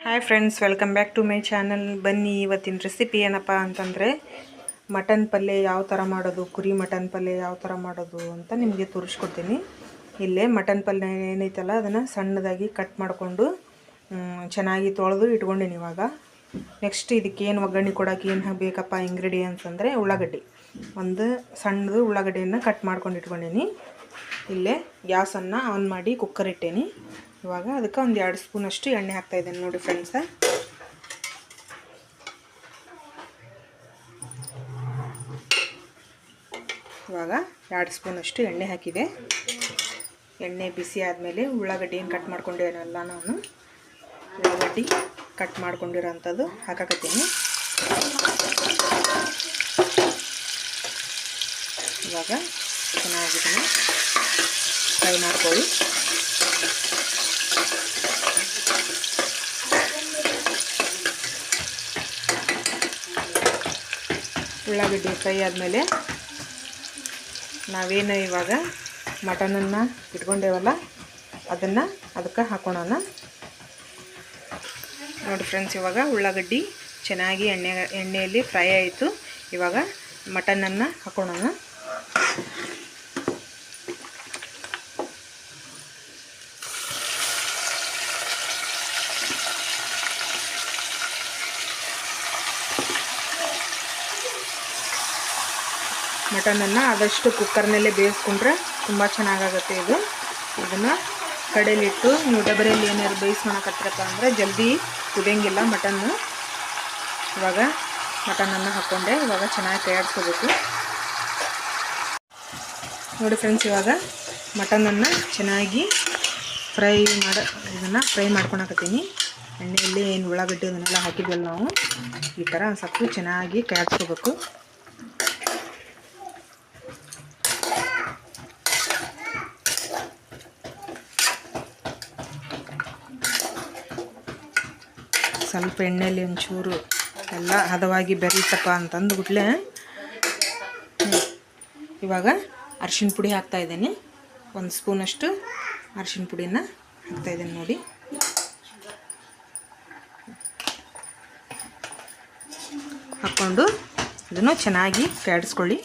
Hi friends, welcome back to my channel. ಬನ್ನಿ, ಇವತ್ತಿನ recipe ಏನಪ್ಪ ಅಂತಂದರೆ ಮಟನ್ ಪಲ್ಯ ಯಾವ ಥರ ಮಾಡೋದು, ಕುರಿ ಮಟನ್ ಪಲ್ಯ ಯಾವ ಥರ ಮಾಡೋದು ಅಂತ ನಿಮಗೆ ತೋರಿಸ್ಕೊಡ್ತೀನಿ. ಇಲ್ಲೇ ಮಟನ್ ಪಲ್ಯ ಏನೈತಲ್ಲ ಅದನ್ನು ಸಣ್ಣದಾಗಿ ಕಟ್ ಮಾಡಿಕೊಂಡು ಚೆನ್ನಾಗಿ ತೊಳೆದು ಇಟ್ಕೊಂಡೀನಿ. ಇವಾಗ ನೆಕ್ಸ್ಟ್ ಇದಕ್ಕೇನು ಒಗ್ಗರಣೆ ಕೊಡೋಕೆ ಏನು ಬೇಕಪ್ಪ ಇಂಗ್ರೀಡಿಯೆಂಟ್ಸ್ ಅಂದರೆ ಉಳ್ಳಾಗಡ್ಡಿ, ಒಂದು ಸಣ್ಣದು ಉಳ್ಳಾಗಡ್ಡಿಯನ್ನು ಕಟ್ ಮಾಡ್ಕೊಂಡು ಇಟ್ಕೊಂಡೀನಿ. ಇಲ್ಲೇ ಗ್ಯಾಸನ್ನು ಆನ್ ಮಾಡಿ ಕುಕ್ಕರ್ ಇಟ್ಟೇನಿ. ಇವಾಗ ಅದಕ್ಕೆ ಒಂದು 2 ಸ್ಪೂನಷ್ಟು ಎಣ್ಣೆ ಹಾಕ್ತಾಯಿದ್ದೇನೆ ನೋಡಿ ಫ್ರೆಂಡ್ಸ. ಇವಾಗ 2 ಸ್ಪೂನಷ್ಟು ಎಣ್ಣೆ ಹಾಕಿದೆ. ಎಣ್ಣೆ ಬಿಸಿ ಆದಮೇಲೆ ಉಳ್ಳಾಗಡ್ಡಿ ಏನು ಕಟ್ ಮಾಡ್ಕೊಂಡಿದ್ದೇನಲ್ಲ ನಾನು ಉಳ್ಳಾಗಡ್ಡಿ ಕಟ್ ಮಾಡ್ಕೊಂಡಿರೋಂಥದ್ದು ಹಾಕಕತ್ತೀನಿ. ಇವಾಗ ಚೆನ್ನಾಗಿ ಫ್ರೈ ಮಾಡ್ಕೊಳ್ಳಿ. ಉಳ್ಳಾಗಡ್ಡಿ ಫ್ರೈ ಆದಮೇಲೆ ನಾವೇನು ಇವಾಗ ಮಟನನ್ನು ಇಟ್ಕೊಂಡೇವಲ್ಲ ಅದನ್ನು ಅದಕ್ಕೆ ಹಾಕೋಣ ನೋಡಿ ಫ್ರೆಂಡ್ಸ್. ಇವಾಗ ಉಳ್ಳಾಗಡ್ಡಿ ಚೆನ್ನಾಗಿ ಎಣ್ಣೆಯಲ್ಲಿ ಫ್ರೈ ಆಯಿತು. ಇವಾಗ ಮಟನನ್ನು ಹಾಕೋಣ. ಮಟನನ್ನು ಆದಷ್ಟು ಕುಕ್ಕರ್ನಲ್ಲೇ ಬೇಯಿಸ್ಕೊಂಡ್ರೆ ತುಂಬ ಚೆನ್ನಾಗಾಗುತ್ತೆ ಇದು. ಇದನ್ನು ಕಡೆಯಲ್ಲಿಟ್ಟು ನೀವು ಡಬರಿಯಲ್ಲಿ ಏನಾದ್ರು ಬೇಯಿಸ್ಕೊಳಕತ್ತಿರಪ್ಪ ಅಂದರೆ ಜಲ್ದಿ ಕುದಿಯಂಗಿಲ್ಲ ಮಟನ್ನು. ಇವಾಗ ಮಟನನ್ನು ಹಾಕ್ಕೊಂಡೆ. ಇವಾಗ ಚೆನ್ನಾಗಿ ಕೈಯಾಡಿಸ್ಕೋಬೇಕು ನೋಡಿ ಫ್ರೆಂಡ್ಸ್. ಇವಾಗ ಮಟನನ್ನು ಚೆನ್ನಾಗಿ ಇದನ್ನು ಫ್ರೈ ಮಾಡ್ಕೊಳಕತ್ತೀನಿ. ಎಣ್ಣೆಯಲ್ಲಿ ಏನು ಉಳ್ಳಾಗಡ್ಡಿ ಅದನ್ನೆಲ್ಲ ಹಾಕಿದ್ವಲ್ಲ ನಾವು, ಈ ಥರ ಒಂದು ಸ್ವಲ್ಪ ಚೆನ್ನಾಗಿ ಕೈಯಾಡಿಸ್ಕೋಬೇಕು. ಸ್ವಲ್ಪ ಎಣ್ಣೆಯಲ್ಲಿ ಒಂಚೂರು ಎಲ್ಲ ಹದವಾಗಿ ಬೆರೀತಪ್ಪ ಅಂತಂದುಬಿಟ್ಲೆ ಇವಾಗ ಅರಿಶಿಣ ಪುಡಿ ಹಾಕ್ತಾಯಿದ್ದೀನಿ. 1 ಸ್ಪೂನಷ್ಟು ಅರಿಶಿಣ ಪುಡಿನ ಹಾಕ್ತಾಯಿದ್ದೀನಿ ನೋಡಿ. ಹಾಕ್ಕೊಂಡು ಇದನ್ನು ಚೆನ್ನಾಗಿ ಕಾಡಿಸ್ಕೊಳ್ಳಿ.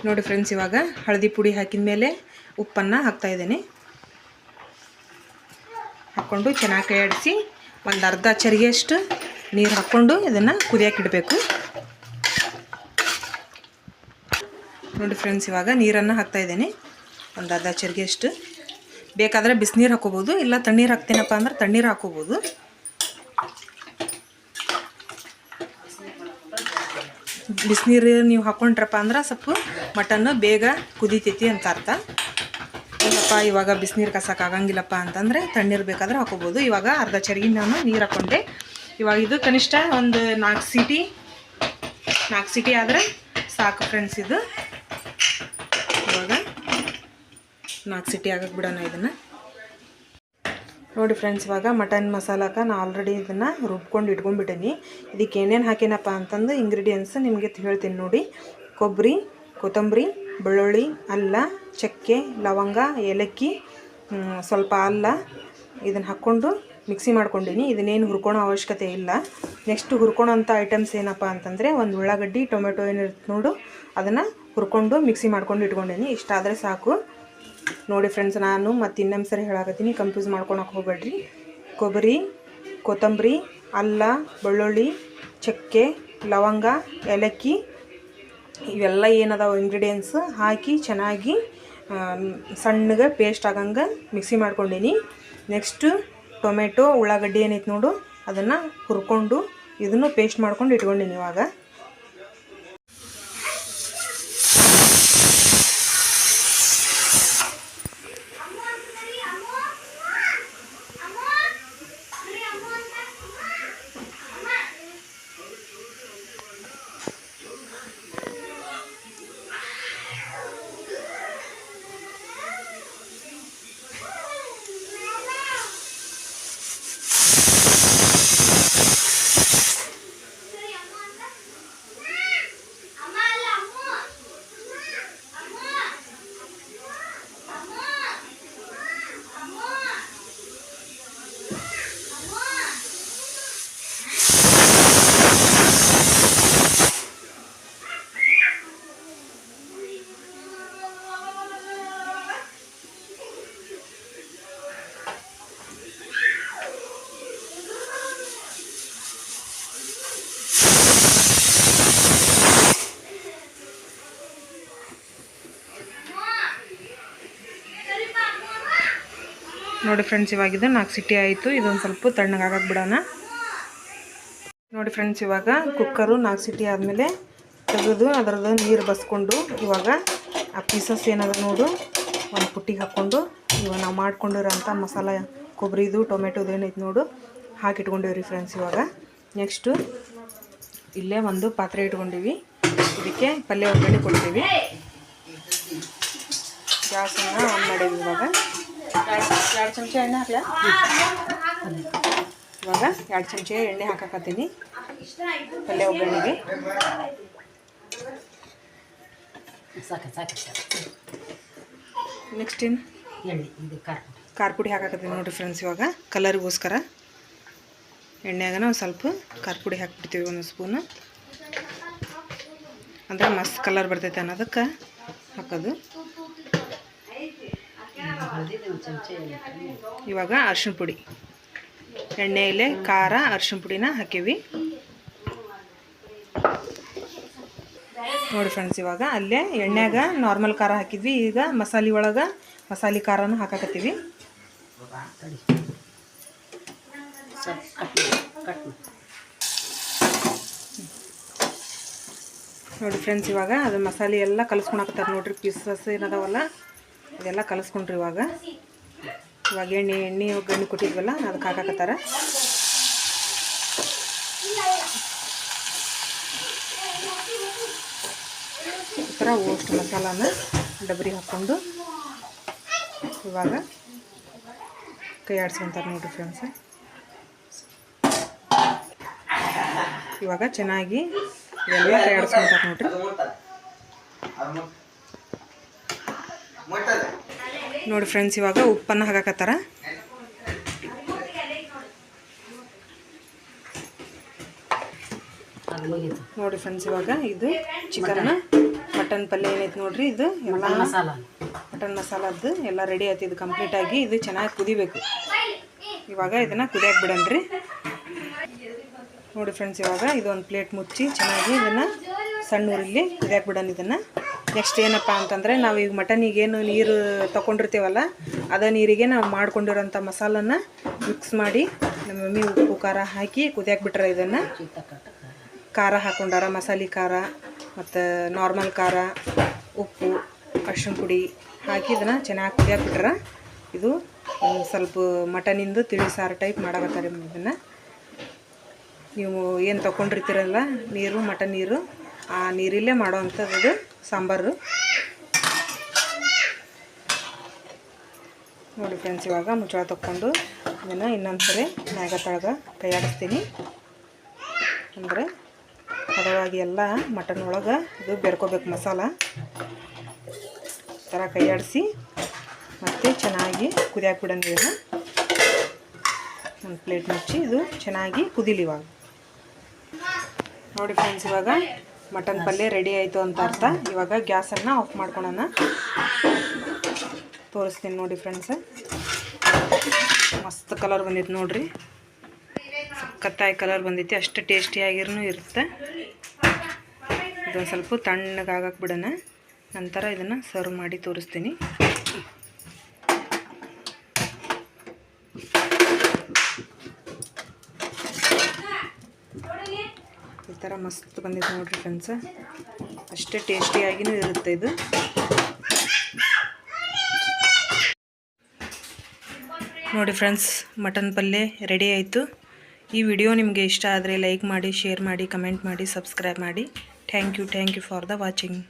ನೋಡಿ ಫ್ರೆಂಡ್ಸ್, ಇವಾಗ ಹಳದಿ ಪುಡಿ ಹಾಕಿದ ಮೇಲೆ ಉಪ್ಪನ್ನು ಹಾಕ್ತಾಯಿದ್ದೀನಿ. ಹಾಕ್ಕೊಂಡು ಚೆನ್ನಾಗಿ ಕೈಯಾಡಿಸಿ ಒಂದು ಅರ್ಧ ಚರಿಗೆಯಷ್ಟು ನೀರು ಹಾಕ್ಕೊಂಡು ಇದನ್ನು ಕುದಿಯೋಕೆ ಇಡಬೇಕು ನೋಡಿ ಫ್ರೆಂಡ್ಸ್. ಇವಾಗ ನೀರನ್ನು ಹಾಕ್ತಾಯಿದ್ದೀನಿ ಒಂದು ಅರ್ಧ ಚರಿಗೆಯಷ್ಟು. ಬೇಕಾದರೆ ಬಿಸಿನೀರು ಹಾಕೋಬೋದು, ಇಲ್ಲ ತಣ್ಣೀರು ಹಾಕ್ತೀನಪ್ಪ ಅಂದ್ರೆ ತಣ್ಣೀರು ಹಾಕೋಬೋದು. ಬಿಸಿನೀರು ನೀವು ಹಾಕ್ಕೊಂಡ್ರಪ್ಪ ಅಂದ್ರೆ ಸ್ವಲ್ಪ ಮಟನ್ನು ಬೇಗ ಕುದೀತೈತಿ ಅಂತ ಅರ್ಥ. ಇಲ್ಲಪ್ಪ ಇವಾಗ ಬಿಸಿನೀರು ಕಸಕ್ಕಾಗಂಗಿಲ್ಲಪ್ಪ ಅಂತಂದರೆ ತಣ್ಣೀರು ಬೇಕಾದ್ರೆ ಹಾಕೋಬೋದು. ಇವಾಗ ಅರ್ಧ ಚರಿಗೆ ನಾನು ನೀರು ಹಾಕ್ಕೊಂಡೆ. ಇವಾಗ ಇದು ಕನಿಷ್ಠ ಒಂದು 4 ಸೀಟಿ ಆದರೆ ಸಾಕು ಫ್ರೆಂಡ್ಸ್. ಇದು ಇವಾಗ 4 ಸೀಟಿ ಆಗಕ್ಕೆ ಬಿಡೋಣ ಇದನ್ನು ನೋಡಿ ಫ್ರೆಂಡ್ಸ್. ಇವಾಗ ಮಟನ್ ಮಸಾಲಕ್ಕೆ ನಾನು ಆಲ್ರೆಡಿ ಇದನ್ನು ರುಬ್ಕೊಂಡು ಇಟ್ಕೊಂಡ್ಬಿಟ್ಟೀನಿ. ಇದಕ್ಕೆ ಏನೇನು ಹಾಕೇನಪ್ಪ ಅಂತಂದು ಇಂಗ್ರೀಡಿಯೆಂಟ್ಸ್ ನಿಮಗೆ ಹೇಳ್ತೀನಿ ನೋಡಿ. ಕೊಬ್ಬರಿ, ಕೊತ್ತಂಬರಿ, ಬೆಳ್ಳುಳ್ಳಿ, ಅಲ್ಲ, ಚಕ್ಕೆ, ಲವಂಗ, ಏಲಕ್ಕಿ, ಸ್ವಲ್ಪ ಅಲ್ಲ, ಇದನ್ನು ಹಾಕ್ಕೊಂಡು ಮಿಕ್ಸಿ ಮಾಡ್ಕೊಂಡೀನಿ. ಇದನ್ನೇನು ಹುರ್ಕೊಳೋ ಅವಶ್ಯಕತೆ ಇಲ್ಲ. ನೆಕ್ಸ್ಟ್ ಹುರ್ಕೊಳೋಂಥ ಐಟಮ್ಸ್ ಏನಪ್ಪ ಅಂತಂದರೆ ಒಂದು ಉಳ್ಳಾಗಡ್ಡಿ, ಟೊಮೆಟೊ ಏನಿರುತ್ತೆ ನೋಡು ಅದನ್ನು ಹುರ್ಕೊಂಡು ಮಿಕ್ಸಿ ಮಾಡ್ಕೊಂಡು ಇಟ್ಕೊಂಡೀನಿ. ಇಷ್ಟಾದರೆ ಸಾಕು ನೋಡಿ ಫ್ರೆಂಡ್ಸ್. ನಾನು ಮತ್ತು ಇನ್ನೊಂದು ಸರಿ ಹೇಳಾಕತ್ತೀನಿ, ಕನ್ಫ್ಯೂಸ್ ಮಾಡ್ಕೊಳಕ್ಕೆ ಹೋಗಬೇಡ್ರಿ. ಕೊಬ್ಬರಿ, ಕೊತ್ತಂಬರಿ, ಅಲ್ಲ, ಬೆಳ್ಳುಳ್ಳಿ, ಚಕ್ಕೆ, ಲವಂಗ, ಏಲಕ್ಕಿ ಇವೆಲ್ಲ ಏನದಾವ ಇಂಗ್ರೀಡಿಯೆಂಟ್ಸ್ ಹಾಕಿ ಚೆನ್ನಾಗಿ ಸಣ್ಣಗೆ ಪೇಸ್ಟ್ ಆಗಂಗೆ ಮಿಕ್ಸಿ ಮಾಡ್ಕೊಂಡೀನಿ. ನೆಕ್ಸ್ಟು ಟೊಮೆಟೊ, ಉಳ್ಳಾಗಡ್ಡಿ ಏನೈತೆ ನೋಡು ಅದನ್ನು ಹುರ್ಕೊಂಡು ಇದನ್ನು ಪೇಸ್ಟ್ ಮಾಡ್ಕೊಂಡು ಇಟ್ಕೊಂಡೀನಿ. ಇವಾಗ ನೋಡಿ ಫ್ರೆಂಡ್ಸ್, ಇವಾಗ ಇದು 4 ಸಿಟಿ ಆಯಿತು. ಇದೊಂದು ಸ್ವಲ್ಪ ತಣ್ಣಗಾಗಕ್ಕೆ ಬಿಡೋಣ. ನೋಡಿ ಫ್ರೆಂಡ್ಸ್, ಇವಾಗ ಕುಕ್ಕರು 4 ಸಿಟಿ ಆದಮೇಲೆ ತೆಗೆದು ಅದರದ್ದು ನೀರು ಬಸ್ಕೊಂಡು ಇವಾಗ ಆ ಪೀಸಸ್ ಏನದ ನೋಡು ಒಂದು ಪುಟ್ಟಿಗೆ ಹಾಕ್ಕೊಂಡು ಇವಾಗ ನಾವು ಮಾಡ್ಕೊಂಡಿರೋಂಥ ಮಸಾಲ ಕೊಬ್ಬರಿದು ಟೊಮೆಟೊದು ಏನೈತೆ ನೋಡು ಹಾಕಿಟ್ಕೊಂಡಿವ್ರಿ ಫ್ರೆಂಡ್ಸ್. ಇವಾಗ ನೆಕ್ಸ್ಟು ಇಲ್ಲೇ ಒಂದು ಪಾತ್ರೆ ಇಟ್ಕೊಂಡಿವಿ. ಇದಕ್ಕೆ ಪಲ್ಯ ಒಗ್ಗರಣೆ ಕೊಡ್ತೀವಿ. ಗ್ಯಾಸನ್ನು ಆನ್ ಮಾಡೀವಿ. ಇವಾಗ 2 ಚಮಚ ಎಣ್ಣೆ ಹಾಕ್ಲಾ? ಇವಾಗ 2 ಚಮಚ ಎಣ್ಣೆ ಹಾಕಕತ್ತೀನಿ ಪಲ್ಯ ಒಗ್ಗರಣೆಗೆ. ನೆಕ್ಸ್ಟ್ ಏನು ಖಾರ ಪುಡಿ ಹಾಕಕತ್ತೀನಿ ನೋಡಿರಿ ಫ್ರೆಂಡ್ಸ್. ಇವಾಗ ಕಲರಿಗೋಸ್ಕರ ಎಣ್ಣೆಯಾಗ ನಾವು ಸ್ವಲ್ಪ ಖಾರ ಪುಡಿ ಹಾಕ್ಬಿಡ್ತೀವಿ, 1 ಸ್ಪೂನು. ಅಂದ್ರೆ ಮಸ್ತ್ ಕಲರ್ ಬರ್ತೈತೆ ಅನ್ನೋದಕ್ಕೆ ಹಾಕೋದು. ಇವಾಗ ಅರಿಶಿಣ ಪುಡಿ, ಎಣ್ಣೆಯಲ್ಲೇ ಖಾರ ಅರಿಶಿಣ ಪುಡಿನ ಹಾಕೀವಿ ನೋಡಿ ಫ್ರೆಂಡ್ಸ್. ಇವಾಗ ಅಲ್ಲೇ ಎಣ್ಣೆಯಾಗ ನಾರ್ಮಲ್ ಖಾರ ಹಾಕಿದ್ವಿ. ಈಗ ಮಸಾಲೆ ಒಳಗೆ ಮಸಾಲೆ ಖಾರನ ಹಾಕಾಕತ್ತೀವಿ. ನೋಡಿ ಫ್ರೆಂಡ್ಸ್, ಇವಾಗ ಅದು ಮಸಾಲೆ ಎಲ್ಲ ಕಲಿಸ್ಕೊಳಕತ್ತಾರೆ ನೋಡ್ರಿ. ಪೀಸಸ್ ಏನದಾವಲ್ಲ ಅದೆಲ್ಲ ಕಲಿಸ್ಕೊಂಡ್ರಿ. ಇವಾಗ ಎಣ್ಣೆ ಒಗ್ಗರಣೆ ಕೊಟ್ಟಿದ್ವಲ್ಲ ಅದಕ್ಕೆ ಹಾಕಾಕತ್ತಾರ. ಈ ಥರ ಓಸ್ಟ್ ಮಸಾಲಾನ ಡಬರಿ ಹಾಕ್ಕೊಂಡು ಇವಾಗ ಕೈ ಆಡಿಸ್ಕೊತಾರೆ ನೋಡಿರಿ ಫ್ರೆಂಡ್ಸ್. ಇವಾಗ ಚೆನ್ನಾಗಿ ಎಲ್ಲ ಕೈ ಆಡಿಸ್ಕೊತಾರೆ ನೋಡ್ರಿ. ನೋಡಿ ಫ್ರೆಂಡ್ಸ್, ಇವಾಗ ಉಪ್ಪನ್ನು ಹಾಕಾಕತ್ತಾರ. ನೋಡಿ ಫ್ರೆಂಡ್ಸ್, ಇವಾಗ ಇದು ಚಿಕನ್ ಮಟನ್ ಪಲ್ಯ ಏನೈತೆ ನೋಡ್ರಿ. ಇದು ಎಲ್ಲ ಮಟನ್ ಮಸಾಲದ್ದು ಎಲ್ಲ ರೆಡಿ ಆಯ್ತು. ಇದು ಕಂಪ್ಲೀಟಾಗಿ ಇದು ಚೆನ್ನಾಗಿ ಕುದಿಬೇಕು. ಇವಾಗ ಇದನ್ನು ಕುದಿಯಕ್ಕೆ ಬಿಡನ್ರಿ. ನೋಡಿ ಫ್ರೆಂಡ್ಸ್, ಇವಾಗ ಇದೊಂದು ಪ್ಲೇಟ್ ಮುಚ್ಚಿ ಚೆನ್ನಾಗಿ ಇದನ್ನು ಸಣ್ಣ ಊರಲ್ಲಿ ಕುದಿಯಕ್ಕೆ ಬಿಡೋಣ. ಇದನ್ನು ನೆಕ್ಸ್ಟ್ ಏನಪ್ಪ ಅಂತಂದರೆ ನಾವು ಈಗ ಮಟನಿಗೇನು ನೀರು ತೊಗೊಂಡಿರ್ತೀವಲ್ಲ ಅದೇ ನೀರಿಗೆ ನಾವು ಮಾಡ್ಕೊಂಡಿರೋಂಥ ಮಸಾಲನ್ನ ಮಿಕ್ಸ್ ಮಾಡಿ ನಮ್ಮ ಮಮ್ಮಿ ಉಪ್ಪು ಖಾರ ಹಾಕಿ ಕುದಿಯಕ್ಕೆ ಬಿಟ್ರೆ ಇದನ್ನು ಖಾರ ಹಾಕ್ಕೊಂಡಾರ. ಮಸಾಲೆ ಖಾರ ಮತ್ತು ನಾರ್ಮಲ್ ಖಾರ, ಉಪ್ಪು, ಅರಿಶಿಣ ಪುಡಿ ಹಾಕಿ ಇದನ್ನು ಚೆನ್ನಾಗಿ ಕುದಿಯಕ್ಕೆ ಬಿಟ್ರೆ ಇದು ಸ್ವಲ್ಪ ಮಟನಿಂದು ತಿಳಿ ಸಾರು ಟೈಪ್ ಮಾಡಕತ್ತಾರೆ. ಇದನ್ನು ನೀವು ಏನು ತೊಗೊಂಡಿರ್ತೀರಲ್ಲ ನೀರು, ಮಟನ್ ನೀರು, ಆ ನೀರಲ್ಲೇ ಮಾಡೋವಂಥದ್ದು ಸಾಂಬಾರು. ನೋಡಿ ಫ್ರೆಂಡ್ಸ್, ಇವಾಗ ಮುಚ್ಚಳ ತಕ್ಕೊಂಡು ಇದನ್ನು ಇನ್ನೊಂದು ಸರಿ ಮ್ಯಾಗ ತಳಗ ಕೈ ಆಡಿಸ್ತೀನಿ. ಅಂದರೆ ಹದವಾಗಿ ಎಲ್ಲ ಮಟನ್ ಒಳಗೆ ಇದು ಬೆರ್ಕೋಬೇಕು ಮಸಾಲ. ಈ ಥರ ಕೈ ಆಡಿಸಿ ಮತ್ತು ಚೆನ್ನಾಗಿ ಕುದಿಯಾಕೆ ಬಿಡೋಣ. ಇದನ್ನು ಒಂದು ಪ್ಲೇಟ್ ಮುಚ್ಚಿ ಇದು ಚೆನ್ನಾಗಿ ಕುದಿಲಿ. ಇವಾಗ ನೋಡಿ ಫ್ರೆಂಡ್ಸ್, ಇವಾಗ ಮಟನ್ ಪಲ್ಯ ರೆಡಿ ಆಯಿತು ಅಂತ ಅರ್ಥ. ಇವಾಗ ಗ್ಯಾಸನ್ನು ಆಫ್ ಮಾಡ್ಕೊಳ್ಳೋಣ. ತೋರಿಸ್ತೀನಿ ನೋಡಿ ಫ್ರೆಂಡ್ಸ್. ಮಸ್ತ್ ಕಲರ್ ಬಂದಿತ್ತು ನೋಡ್ರಿ. ಸಕ್ಕತ್ತಾಗಿ ಕಲರ್ ಬಂದೈತಿ. ಅಷ್ಟು ಟೇಸ್ಟಿಯಾಗಿರೂ ಇರುತ್ತೆ. ಇದೊಂದು ಸ್ವಲ್ಪ ತಣ್ಣಗಾಗಕ್ಕೆ ಬಿಡೋಣ. ನಂತರ ಇದನ್ನು ಸರ್ವ್ ಮಾಡಿ ತೋರಿಸ್ತೀನಿ. ಈ ಥರ ಮಸ್ತ್ ಬಂದಿದೆ ನೋಡಿರಿ ಫ್ರೆಂಡ್ಸ್. ಅಷ್ಟೇ ಟೇಸ್ಟಿಯಾಗಿಯೂ ಇರುತ್ತೆ ಇದು. ನೋಡಿ ಫ್ರೆಂಡ್ಸ್, ಮಟನ್ ಪಲ್ಯ ರೆಡಿ ಆಯಿತು. ಈ ವಿಡಿಯೋ ನಿಮಗೆ ಇಷ್ಟ ಆದರೆ ಲೈಕ್ ಮಾಡಿ, ಶೇರ್ ಮಾಡಿ, ಕಮೆಂಟ್ ಮಾಡಿ, ಸಬ್ಸ್ಕ್ರೈಬ್ ಮಾಡಿ. Thank you for the watching.